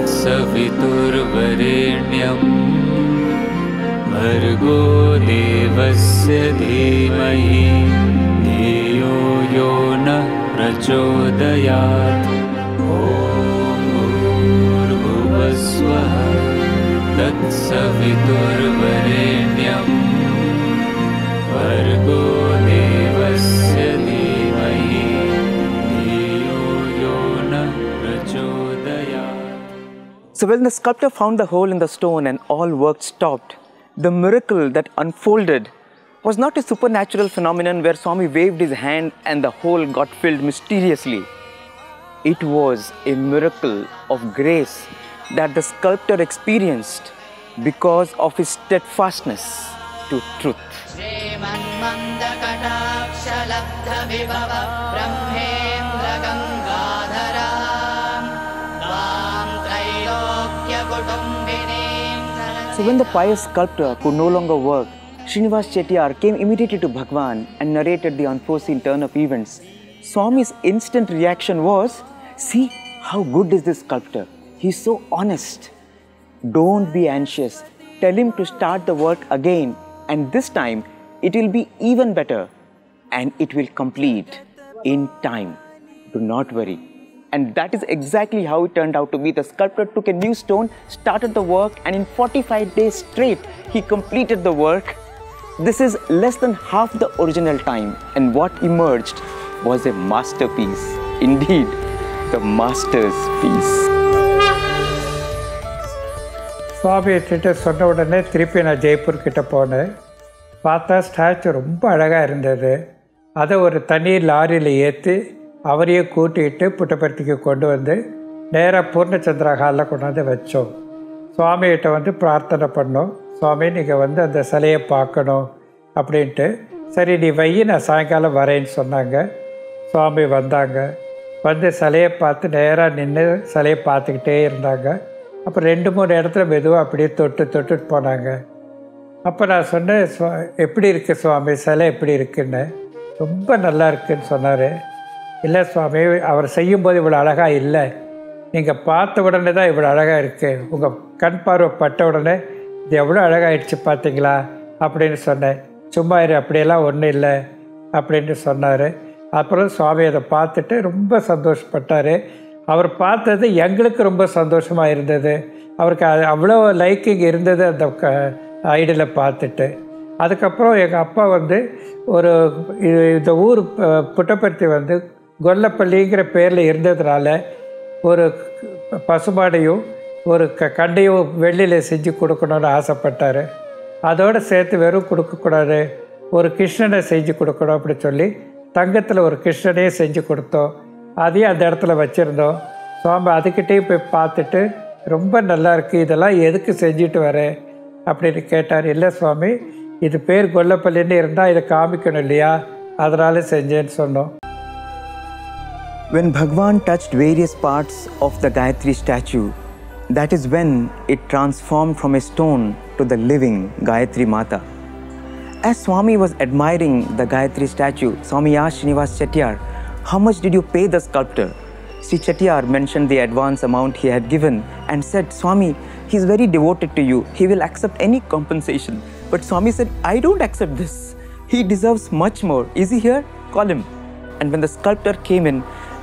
तत्सवितुर्वरेण्यं भर्गो देवस्य धीमहि धियो यो नः प्रचोदयात्। ॐ भूर्भुवस्वः तत्सवितुर्वरेण्यं भर्गो देवस्य धीमहि धियो यो नः प्रचोदयात्। So when the sculptor found the hole in the stone and all work stopped, the miracle that unfolded was not a supernatural phenomenon where Swami waved his hand and the hole got filled mysteriously. It was a miracle of grace that the sculptor experienced because of his steadfastness to truth. So when the pious sculptor could no longer work, Srinivas Chettiar came immediately to Bhagwan and narrated the unforeseen turn of events. Swami's instant reaction was, "See how good is this sculptor. He's so honest. Don't be anxious. Tell him to start the work again, and this time it will be even better and it will complete in time. Do not worry." And that is exactly how it turned out to be. The sculptor took a new stone, started the work, and in 45 days straight, he completed the work. This is less than half the original time, and what emerged was a masterpiece. Indeed, the master's piece. சுவாமி கிட்ட சொன்ன உடனே திருப்பி நான் ஜெய்ப்பூர் கிட்ட போனேன். பார்த்தா statue ரொம்ப அழகாக இருந்தது. அதை ஒரு தனி லாரியில் ஏற்றி அவரையே கூட்டிகிட்டு புட்டபர்த்திக்கு கொண்டு வந்து நேராக பூர்ணச்சந்திரா ஹாலில் கொண்டாந்து வச்சோம். சுவாமிகிட்ட வந்து பிரார்த்தனை பண்ணோம். சுவாமி நீங்கள் வந்து அந்த சிலையை பார்க்கணும் அப்படின்ட்டு. சரி நீ வை, நான் சாயங்காலம் வரேன்னு சொன்னாங்க. சுவாமி வந்தாங்க. வந்து சிலையை பார்த்து நேராக நின்று சிலையை பார்த்துக்கிட்டே இருந்தாங்க. அப்போ 2-3 இடத்துல மெதுவாக அப்படியே தொட்டுட்டு போனாங்க. அப்போ நான் சொன்னேன், எப்படி இருக்குது சுவாமி, சிலை எப்படி இருக்குன்னு. ரொம்ப நல்லா இருக்குன்னு சொன்னார். இல்லை சுவாமி, அவர் செய்யும்போது இவ்வளோ அழகாக இல்லை, நீங்கள் பார்த்த உடனே தான் இவ்வளோ அழகாக இருக்குது. உங்கள் கண் பார்வை பட்ட உடனே இது எவ்வளோ அழகாகிடுச்சு பார்த்தீங்களா அப்படின்னு சொன்னேன். சும்மா இரு, அப்படியெல்லாம் ஒன்றும் இல்லை அப்படின்னு சொன்னார். அப்புறம் சுவாமி அதை பார்த்துட்டு ரொம்ப சந்தோஷப்பட்டார். அவர் பார்த்தது எங்களுக்கு ரொம்ப சந்தோஷமாக இருந்தது. அவருக்கு அவ்வளோ லைக்கிங் இருந்தது அந்த ஐடியில் பார்த்துட்டு. அதுக்கப்புறம் எங்கள் அப்பா வந்து ஒரு இந்த ஊர் புட்டபர்த்தி வந்து கொல்லப்பள்ளிங்கிற பேரில் இருந்ததுனால ஒரு பசுமாடையும் ஒரு கண்டையும் வெள்ளியில் செஞ்சு கொடுக்கணுன்னு ஆசைப்பட்டார். அதோடு சேர்த்து வெறும் கொடுக்கக்கூடாது, ஒரு கிருஷ்ணனை செஞ்சு கொடுக்கணும் அப்படி சொல்லி தங்கத்தில் ஒரு கிருஷ்ணனையே செஞ்சு கொடுத்தோம். அதையும் அந்த இடத்துல வச்சுருந்தோம். சுவாமி அதுக்கிட்டேயும் போய் பார்த்துட்டு ரொம்ப நல்லா இருக்குது, இதெல்லாம் எதுக்கு செஞ்சுட்டு வரேன் அப்படின்னு கேட்டார். இல்லை சுவாமி, இது பேர் கொல்லப்பள்ளின்னு இருந்தால் இதை காமிக்கணும் இல்லையா, அதனால செஞ்சேன்னு சொன்னோம். When Bhagwan touched various parts of the Gayatri statue, that is when it transformed from a stone to the living Gayatri Mata. As Swami was admiring the Gayatri statue, Swami asked Srinivas Chettiar, "How much did you pay the sculptor?" Sri Chettiar mentioned the advance amount he had given and said, "Swami, he is very devoted to you. He will accept any compensation." But Swami said, "I don't accept this. He deserves much more. Is he here? Call him." And when the sculptor came in,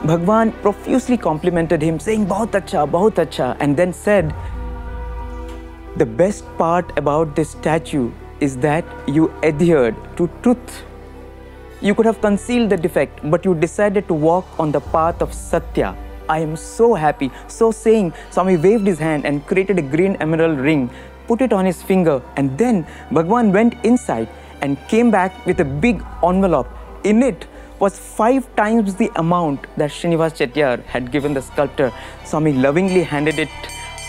Bhagwan profusely complimented him, saying, "Bahut acha," and then said, "The best part about this statue is that you adhered to truth. You could have concealed the defect, but you decided to walk on the path of Satya. I am so happy." So saying, Swami waved his hand and created a green emerald ring, put it on his finger, and then Bhagwan went inside and came back with a big envelope. In it was 5 times the amount that Srinivas Chettiar had given the sculptor. Swami lovingly handed it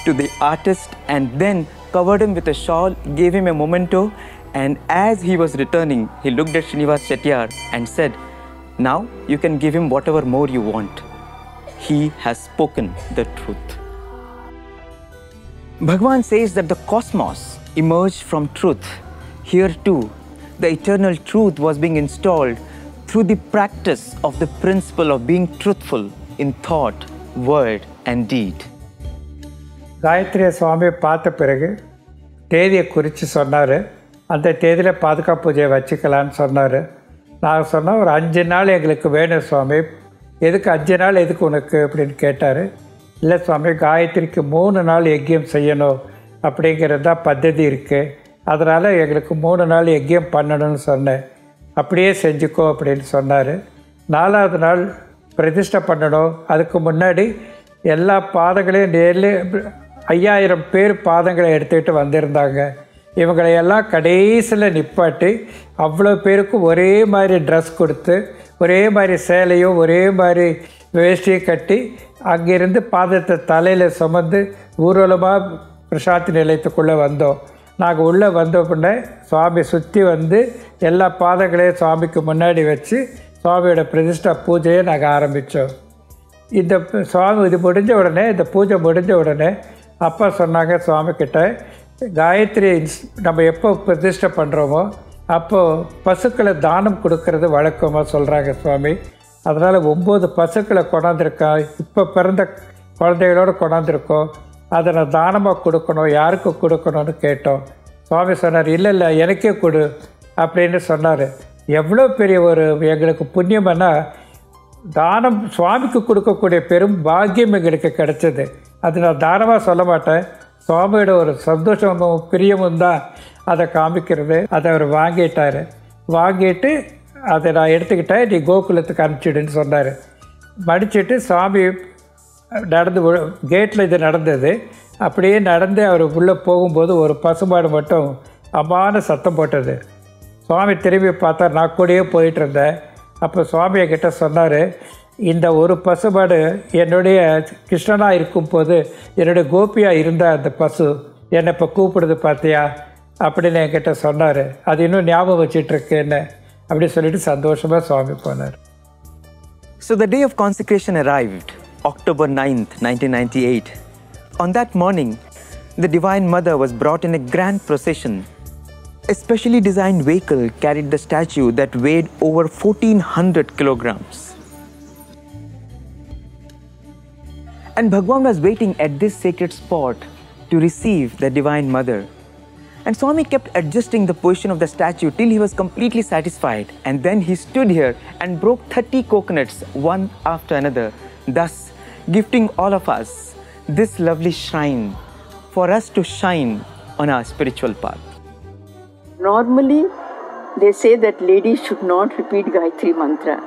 to the artist and then covered him with a shawl, gave him a memento, and as he was returning, he looked at Srinivas Chettiar and said, "Now you can give him whatever more you want. He has spoken the truth." Bhagwan says that the cosmos emerged from truth. Here too, the eternal truth was being installed through the practice of the principle of being truthful in thought, word, and deed. காயத்ரியை சுவாமியை பார்த்த பிறகு தேதியை குறித்து சொன்னார். அந்த தேதியில் பாதுகாப்பு பூஜையை வச்சுக்கலான்னு சொன்னார். நான் சொன்னேன், ஒரு 5 நாள் எங்களுக்கு வேணும் சுவாமி. எதுக்கு 5 நாள் எதுக்கு உனக்கு அப்படின்னு கேட்டார். இல்லை சுவாமி, காயத்ரிக்கு 3 நாள் யஜ்யம் செய்யணும் அப்படிங்கிறது தான் பద్ధதி இருக்குது. அதனால் எங்களுக்கு 3 நாள் யஜ்யம் பண்ணணும்னு சொன்னேன். அப்படியே செஞ்சுக்கோ அப்படின்னு சொன்னார். 4வது நாள் பிரதிஷ்டை பண்ணணும். அதுக்கு முன்னாடி எல்லா பாதங்களையும் நேரில் 5000 பேர் பாதங்களை எடுத்துக்கிட்டு வந்திருந்தாங்க. இவங்களையெல்லாம் கடைசியில் நிப்பாட்டி அவ்வளோ பேருக்கும் ஒரே மாதிரி ட்ரெஸ் கொடுத்து, ஒரே மாதிரி சேலையும் ஒரே மாதிரி வேஷ்டியும் கட்டி அங்கேருந்து பாதத்தை தலையில் சுமந்து ஊர்வலமாக பிரசாந்தி நிலையத்துக்குள்ளே வந்தோம். நாங்கள் உள்ளே வந்த உடனே சுவாமி சுற்றி வந்து எல்லா பாதங்களையும் சுவாமிக்கு முன்னாடி வச்சு சுவாமியோட பிரதிஷ்டா பூஜையை நாங்கள் ஆரம்பித்தோம். இந்த சுவாமி இது முடிஞ்ச உடனே, இந்த பூஜை முடிஞ்ச உடனே அப்பா சொன்னாங்க சுவாமிக்கிட்ட, காயத்ரி நம்ம எப்போ பிரதிஷ்டை பண்ணுறோமோ அப்போது பசுக்களை தானம் கொடுக்கறது வழக்கமாக சொல்கிறாங்க சுவாமி. அதனால் 9 பசுக்களை கொண்டாந்துருக்கோம். இப்போ பிறந்த குழந்தைகளோடு கொண்டாந்துருக்கோம். அதை நான் தானமாக கொடுக்கணும், யாருக்கு கொடுக்கணும்னு கேட்டோம். சுவாமி சொன்னார், இல்லை இல்லை எனக்கே கொடு அப்படின்னு சொன்னார். எவ்வளோ பெரிய ஒரு எங்களுக்கு புண்ணியம்னா, தானம் சுவாமிக்கு கொடுக்கக்கூடிய பெரும் பாக்கியம் எங்களுக்கு கிடைச்சது. அது நான் தானமாக சொல்ல மாட்டேன், சுவாமியோட ஒரு சந்தோஷமும் பிரியமும் தான் அதை காமிக்கிறது. அதை அவர் வாங்கிட்டார். வாங்கிட்டு அதை நான் எடுத்துக்கிட்டேன், நீ கோகுலத்துக்கு அனுப்பிச்சிடுன்னு சொன்னார். மடிச்சுட்டு சுவாமி நடந்து கேட்டில் இது நடந்தது. அப்படியே நடந்து அவர் உள்ளே போகும்போது ஒரு பசுமாடு மட்டும் அம்மான சத்தம் போட்டது. சுவாமி திரும்பி பார்த்தா, நான் கூடயே போயிட்டு இருந்தேன். அப்போ சுவாமி என்கிட்ட சொன்னார், இந்த ஒரு பசுமாடு என்னுடைய கிருஷ்ணனாக இருக்கும்போது என்னுடைய கோபியாக இருந்த அந்த பசு என்னை இப்போ கூப்பிடுது பார்த்தியா அப்படின்னு என்கிட்ட சொன்னார். அது இன்னும் ஞாபகம் வச்சிட்ருக்கேன்னு அப்படி சொல்லிட்டு சந்தோஷமாக சுவாமி போனார். So the day of consecration arrived, October 9th, 1998. On that morning, the Divine Mother was brought in a grand procession. A specially designed vehicle carried the statue that weighed over 1400 kilograms. And Bhagwan was waiting at this sacred spot to receive the Divine Mother. And Swami kept adjusting the position of the statue till he was completely satisfied. And then he stood here and broke 30 coconuts one after another, thus gifting all of us this lovely shrine for us to shine on our spiritual path. Normally, they say that ladies should not repeat Gayatri Mantra.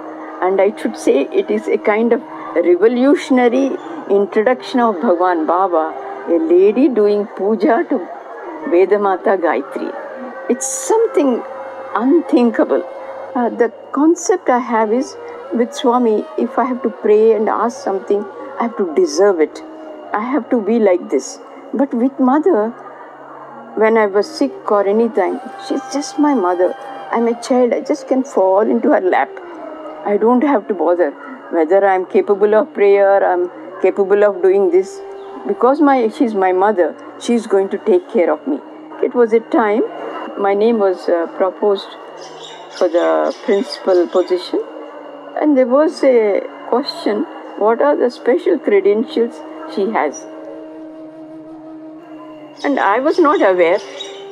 And I should say it is a kind of revolutionary introduction of Bhagwan Baba, a lady doing puja to Vedamata Gayatri. It's something unthinkable. The concept I have is, with Swami, if I have to pray and ask something, I have to deserve it. I have to be like this. But with Mother, when I was sick or anything, she's just my mother. I'm a child, I just can fall into her lap. I don't have to bother whether I'm capable of prayer, I'm capable of doing this. Because she's my mother, she's going to take care of me. It was a time my name was proposed for the principal position, and there was a question, what are the special credentials she has? And I was not aware,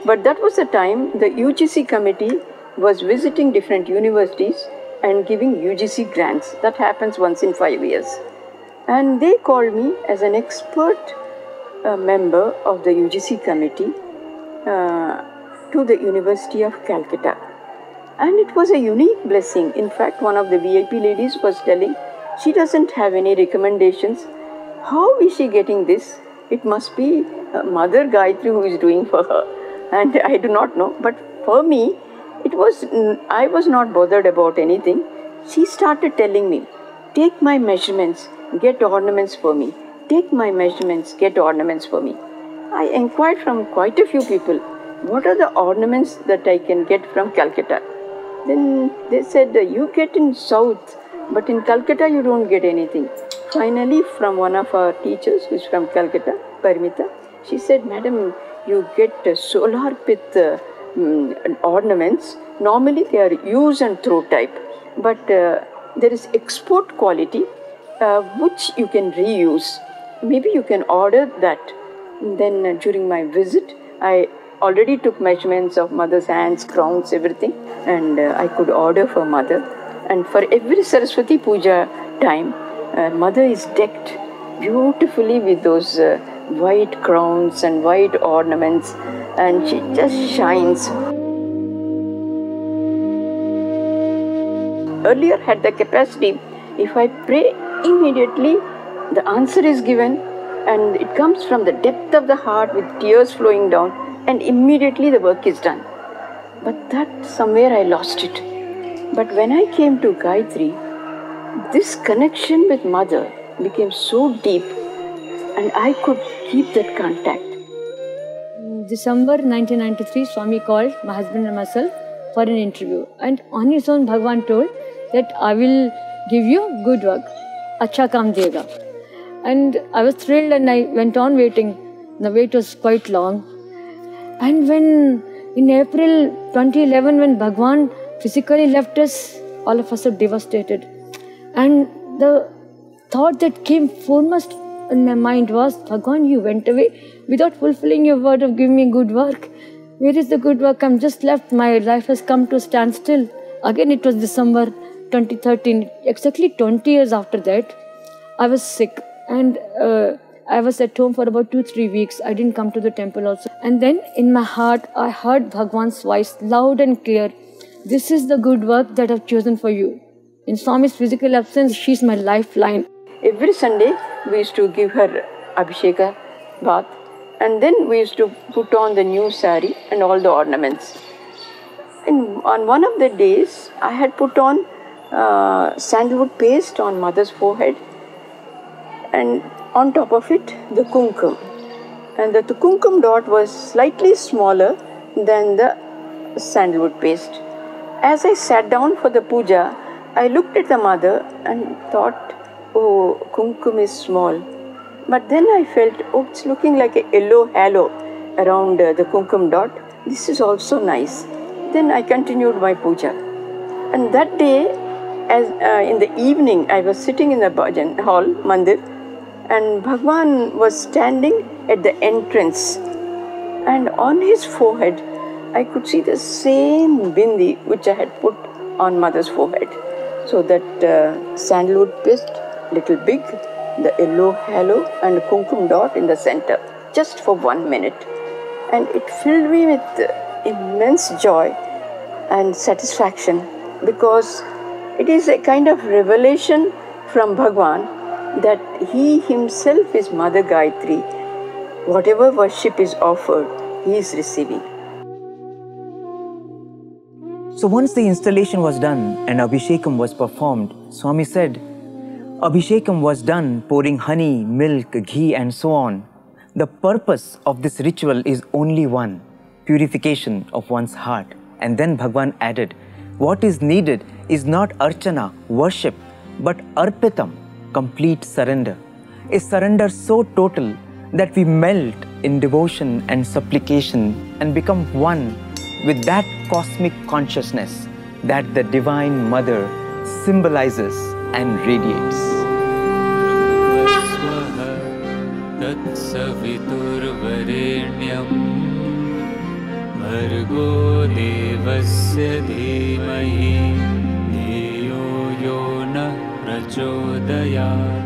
but that was the time the UGC committee was visiting different universities and giving UGC grants. That happens once in 5 years. And they called me as an expert member of the UGC committee to the University of Calcutta. And it was a unique blessing. In fact, one of the VIP ladies was telling, she doesn't have any recommendations. How is she getting this? It must be Mother Gayatri who is doing for her. And I do not know. But for me, I was not bothered about anything. She started telling me, take my measurements, get ornaments for me. Take my measurements, get ornaments for me. I inquired from quite a few people, what are the ornaments that I can get from Calcutta? Then they said, you get in South, but in Calcutta you don't get anything. Finally, from one of our teachers, who is from Calcutta, Parimita, she said, Madam, you get solar pith ornaments. Normally they are use and throw type, but there is export quality which you can reuse. Maybe you can order that. Then during my visit, I already took measurements of mother's hands, crowns, everything, and I could order for mother. And for every Saraswati Puja time, mother is decked beautifully with those white crowns and white ornaments, and she just shines. Earlier had the capacity, if I pray immediately, the answer is given, and it comes from the depth of the heart with tears flowing down, and immediately the work is done. But that somewhere I lost it. But when I came to Gayatri, this connection with mother became so deep, and I could keep that contact. In December 1993, Swami called my husband and myself for an interview, and on his own Bhagwan told that I will give you good work, acha kaam dega. And I was thrilled, and I went on waiting. The wait was quite long. And when in April 2011, when Bhagwan physically left us, all of us were devastated. And the thought that came foremost in my mind was, Bhagwan, you went away without fulfilling your word of giving me good work. Where is the good work? I'm just left. My life has come to a standstill. Again, it was December 2013. Exactly 20 years after that, I was sick. And I was at home for about 2-3 weeks. I didn't come to the temple also. And then in my heart, I heard Bhagwan's voice loud and clear. This is the good work that I've chosen for you. In Swami's physical absence, she's my lifeline. Every Sunday, we used to give her Abhisheka bath, and then we used to put on the new sari and all the ornaments. And on one of the days, I had put on sandalwood paste on mother's forehead, and on top of it, the kumkum. And the kumkum dot was slightly smaller than the sandalwood paste. As I sat down for the puja, I looked at the mother and thought, oh, kumkum is small. But then I felt, oh, it's looking like a yellow halo around the kumkum dot. This is also nice. Then I continued my puja. And that day, as in the evening, I was sitting in the bhajan hall, mandir, and Bhagwan was standing at the entrance. And on his forehead, I could see the same bindi which I had put on mother's forehead. So that sandalwood paste, little big, the yellow halo and the kumkum dot in the center, just for 1 minute. And it filled me with immense joy and satisfaction, because it is a kind of revelation from Bhagwan that he himself is Mother Gayatri. Whatever worship is offered, he is receiving. So once the installation was done and Abhishekam was performed, Swami said, Abhishekam was done pouring honey, milk, ghee and so on. The purpose of this ritual is only one, purification of one's heart. And then Bhagwan added, what is needed is not archana, worship, but arpitam, complete surrender. A surrender so total that we melt in devotion and supplication and become one with that cosmic consciousness that the Divine Mother symbolizes and radiates. Bhargo devasya dhimahi dhiyo yo na prachodayat.